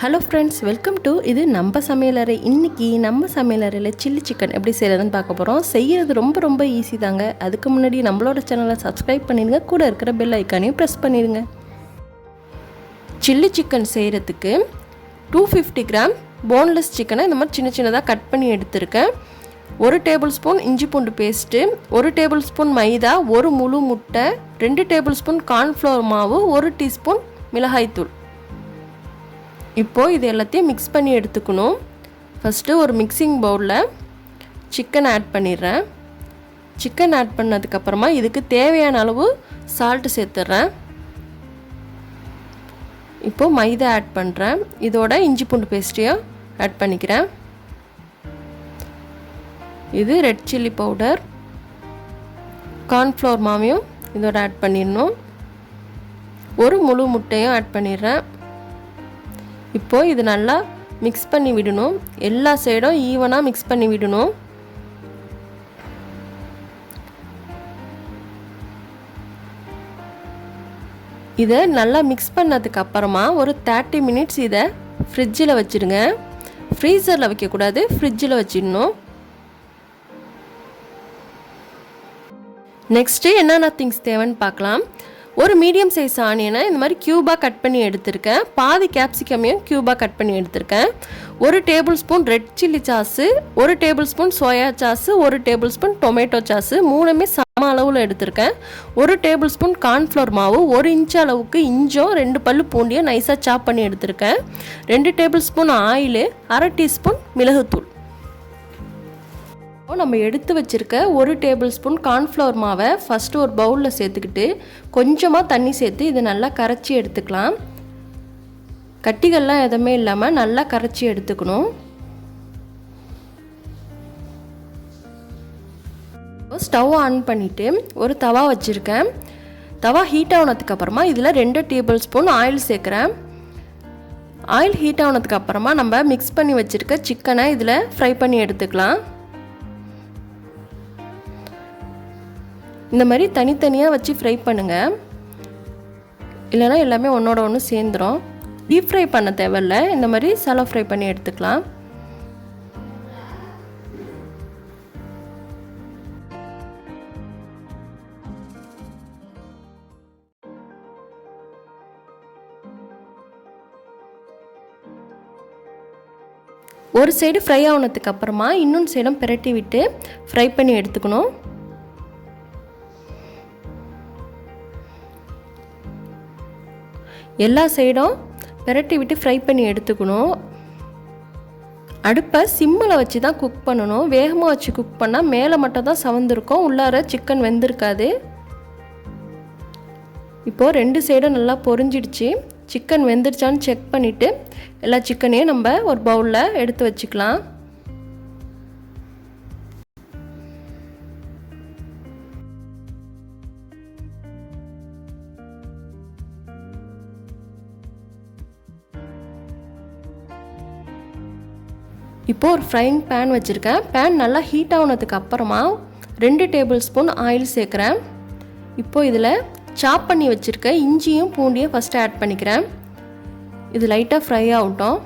Hello friends, welcome to இது நம்ம சமையலறை. இன்றைக்கி நம்ம சமையலறையில் சில்லி சிக்கன் எப்படி செய்கிறதுன்னு பார்க்க போகிறோம். செய்கிறது ரொம்ப ஈஸி தாங்க. அதுக்கு முன்னாடி நம்மளோட சேனலை சப்ஸ்கிரைப் பண்ணிடுங்க, கூட இருக்கிற பெல் ஐக்கானையும் ப்ரெஸ் பண்ணிடுங்க. சில்லி சிக்கன் செய்கிறதுக்கு 250 கிராம் போன்லெஸ் சிக்கனை இந்த மாதிரி சின்னதாக கட் பண்ணி எடுத்துருக்கேன். 1 டேபிள் ஸ்பூன் இஞ்சி பூண்டு பேஸ்ட்டு, 1 டேபிள் ஸ்பூன் மைதா, 1 முழு முட்டை, 2 டேபிள் ஸ்பூன் கார்ன்ஃப்ளவர் மாவு, 1 டீஸ்பூன் மிளகாய்த்தூள். இப்போது இது எல்லாத்தையும் மிக்ஸ் பண்ணி எடுத்துக்கணும். ஃபஸ்ட்டு ஒரு மிக்சிங் பவுலில் சிக்கன் ஆட் பண்ணிடுறேன். சிக்கன் ஆட் பண்ணதுக்கப்புறமா இதுக்கு தேவையான அளவு சால்ட்டு சேர்த்துட்றேன். இப்போது மைதா ஆட் பண்ணுறேன். இதோட இஞ்சி பூண்டு பேஸ்ட்டையும் ஆட் பண்ணிக்கிறேன். இது ரெட் சில்லி பவுடர், கார்ன்ஃப்ளவர் மாவையும் இதோட ஆட் பண்ணிடணும். ஒரு முழு முட்டையும் ஆட் பண்ணிடுறேன். இப்போது இது நல்லா மிக்ஸ் பண்ணி விடணும். எல்லா சைடும் ஈவனாக மிக்ஸ் பண்ணி விடணும். இதை நல்லா மிக்ஸ் பண்ணதுக்கு அப்புறமா ஒரு 30 மினிட்ஸ் இதை ஃப்ரிட்ஜில் வச்சுடுங்க. ஃப்ரீசரில் வைக்கக்கூடாது, ஃப்ரிட்ஜில் வச்சிடணும். நெக்ஸ்ட்டு என்னென்ன திங்ஸ் தேவைன்னு பார்க்கலாம். ஒரு மீடியம் சைஸ் ஆனியனை இந்த மாதிரி க்யூபாக கட் பண்ணி எடுத்திருக்கேன். பாதி கேப்சிகமையும் க்யூபாக கட் பண்ணி எடுத்திருக்கேன். 1 table spoon red chilli sauce, 1 table spoon soya sauce, 1 table spoon tomato sauce, மூணுமே சம அளவில் எடுத்திருக்கேன். 1 டேபிள் ஸ்பூன் கார்ன்ஃப்ளவர் மாவு, 1 இன்ச் அளவுக்கு இஞ்சும் 2 பல்லு பூண்டியும் நைஸாக சாப் பண்ணி எடுத்திருக்கேன். 2 டேபிள் ஸ்பூன் ஆயிலு, 1/2 டீஸ்பூன் மிளகுத்தூள். நம்ம எடுத்து வச்சுருக்க 1 டேபிள் ஸ்பூன் கார்ன்ஃப்ளவர் மாவை ஃபஸ்ட்டு ஒரு பவுலில் சேர்த்துக்கிட்டு கொஞ்சமாக தண்ணி சேர்த்து இதை நல்லா கரைச்சி எடுத்துக்கலாம். கட்டிகள்லாம் எதுவுமே இல்லாமல் நல்லா கரைச்சி எடுத்துக்கணும். ஸ்டவ் ஆன் பண்ணிவிட்டு ஒரு தவா வச்சுருக்கேன். தவா ஹீட் ஆனதுக்கப்புறமா இதில் 2 டேபிள் ஸ்பூன் ஆயில் சேர்க்குறேன். ஆயில் ஹீட் ஆனதுக்கப்புறமா நம்ம மிக்ஸ் பண்ணி வச்சுருக்க சிக்கனை இதில் ஃப்ரை பண்ணி எடுத்துக்கலாம். இந்த மாதிரி தனித்தனியாக வச்சு ஃப்ரை பண்ணுங்கள், இல்லைனா எல்லாமே ஒன்றோட ஒன்று சேர்ந்துடும். டீப் ஃப்ரை பண்ண தேவையில்ல, இந்த மாதிரி சலோ ஃப்ரை பண்ணி எடுத்துக்கலாம். ஒரு சைடு ஃப்ரை ஆனதுக்கு அப்புறமா இன்னொன்று சைடும் பிரட்டி விட்டு ஃப்ரை பண்ணி எடுத்துக்கணும். எல்லா சைடும் பிரட்டி விட்டு ஃப்ரை பண்ணி எடுத்துக்கணும். அடுப்பை சிம்மில் வச்சு தான் குக் பண்ணணும். வேகமாக வச்சு குக் பண்ணால் மேலே மட்டும் தான் சவந்திருக்கும், உள்ளார சிக்கன் வெந்திருக்காது. இப்போது 2 சைடும் நல்லா பொரிஞ்சிடுச்சு. சிக்கன் வெந்துருச்சான்னு செக் பண்ணிவிட்டு எல்லா சிக்கனையும் நம்ம ஒரு பவுலில் எடுத்து வச்சுக்கலாம். இப்போது ஒரு ஃப்ரைங் பேன் வச்சுருக்கேன். பேன் நல்லா ஹீட் ஆனதுக்கு அப்புறமா 2 டேபிள் ஸ்பூன் ஆயில் சேர்க்குறேன். இப்போது இதில் சாப் பண்ணி வச்சுருக்க இஞ்சியும் பூண்டியும் ஃபஸ்ட்டு ஆட் பண்ணிக்கிறேன். இது லைட்டாக ஃப்ரை ஆகட்டும்.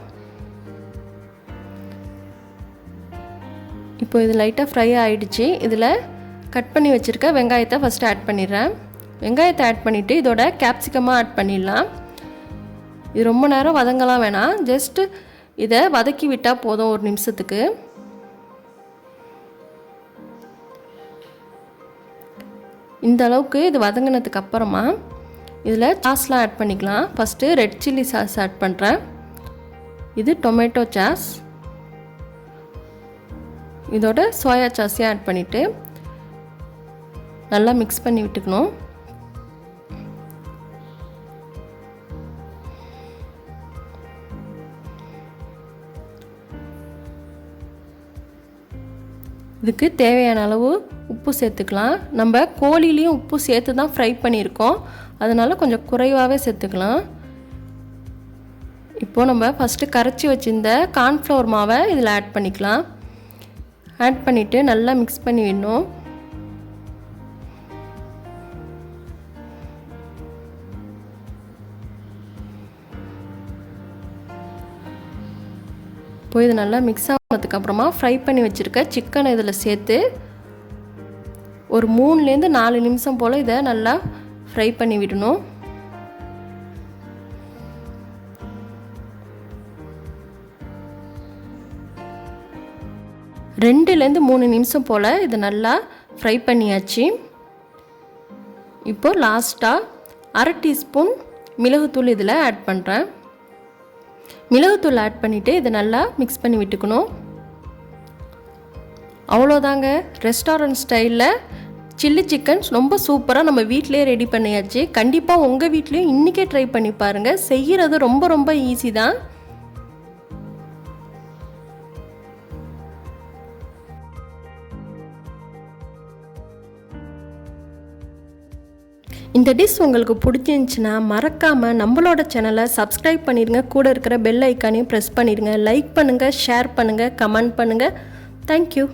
இப்போது இது லைட்டாக ஃப்ரை ஆகிடுச்சு. இதில் கட் பண்ணி வச்சுருக்க வெங்காயத்தை ஃபஸ்ட்டு ஆட் பண்ணிடுறேன். வெங்காயத்தை ஆட் பண்ணிவிட்டு இதோட கேப்சிகமாக ஆட் பண்ணிடலாம். இது ரொம்ப நேரம் வதங்கலாம் வேணாம், ஜஸ்ட்டு இதை வதக்கி விட்டால் போதும் 1 நிமிஷத்துக்கு. இந்த அளவுக்கு இது வதங்கினதுக்கு அப்புறமா இதில் சாஸ்லாம் ஆட் பண்ணிக்கலாம். First red chilli sauce add பண்ணுறேன். இது டொமேட்டோ சாஸ். இதோட சோயா சாஸையும் ஆட் பண்ணிவிட்டு நல்லா மிக்ஸ் பண்ணி விட்டுக்கணும். இதுக்கு தேவையான அளவு உப்பு சேர்த்துக்கலாம். நம்ம கோழிலையும் உப்பு சேர்த்து தான் ஃப்ரை பண்ணியிருக்கோம், அதனால் கொஞ்சம் குறைவாகவே சேர்த்துக்கலாம். இப்போது நம்ம ஃபஸ்ட்டு கரைச்சி வச்சுருந்த கார்ன்ஃப்ளவர் மாவை இதில் ஆட் பண்ணிக்கலாம். ஆட் பண்ணிவிட்டு நல்லா மிக்ஸ் பண்ணி விடணும். இப்போ இது நல்லா மிக்ஸ் ஆனதுக்கப்புறமா ஃப்ரை பண்ணி வச்சுருக்க சிக்கனை இதில் சேர்த்து ஒரு 3லேருந்து 4 நிமிஷம் போல் இதை நல்லா ஃப்ரை பண்ணி விடணும். ரெண்டுலேருந்து 3 நிமிஷம் போல் இதை நல்லா ஃப்ரை பண்ணியாச்சு. இப்போ லாஸ்ட்டாக 1/2 டீஸ்பூன் மிளகுத்தூள் இதில் ஆட் பண்ணுறேன். மிளகுத்தூள் ஆட் பண்ணிவிட்டு இதை நல்லா மிக்ஸ் பண்ணி விட்டுக்கணும். அவ்வளோதாங்க, ரெஸ்டாரண்ட் ஸ்டைலில் சில்லி சிக்கன் ரொம்ப சூப்பராக நம்ம வீட்டிலே ரெடி பண்ணியாச்சு. கண்டிப்பாக உங்கள் வீட்லேயும் இன்றைக்கே ட்ரை பண்ணி பாருங்கள். செய்கிறது ரொம்ப ரொம்ப ஈஸி தான். இந்த டிஷ் உங்களுக்கு பிடிச்சிருந்துச்சுன்னா மறக்காமல் நம்மளோட சேனலை சப்ஸ்கிரைப் பண்ணிடுங்க. கூட இருக்கிற பெல் ஐக்கானையும் ப்ரெஸ் பண்ணிடுங்க. லைக் பண்ணுங்கள், ஷேர் பண்ணுங்கள், கமெண்ட் பண்ணுங்கள். தேங்க்யூ.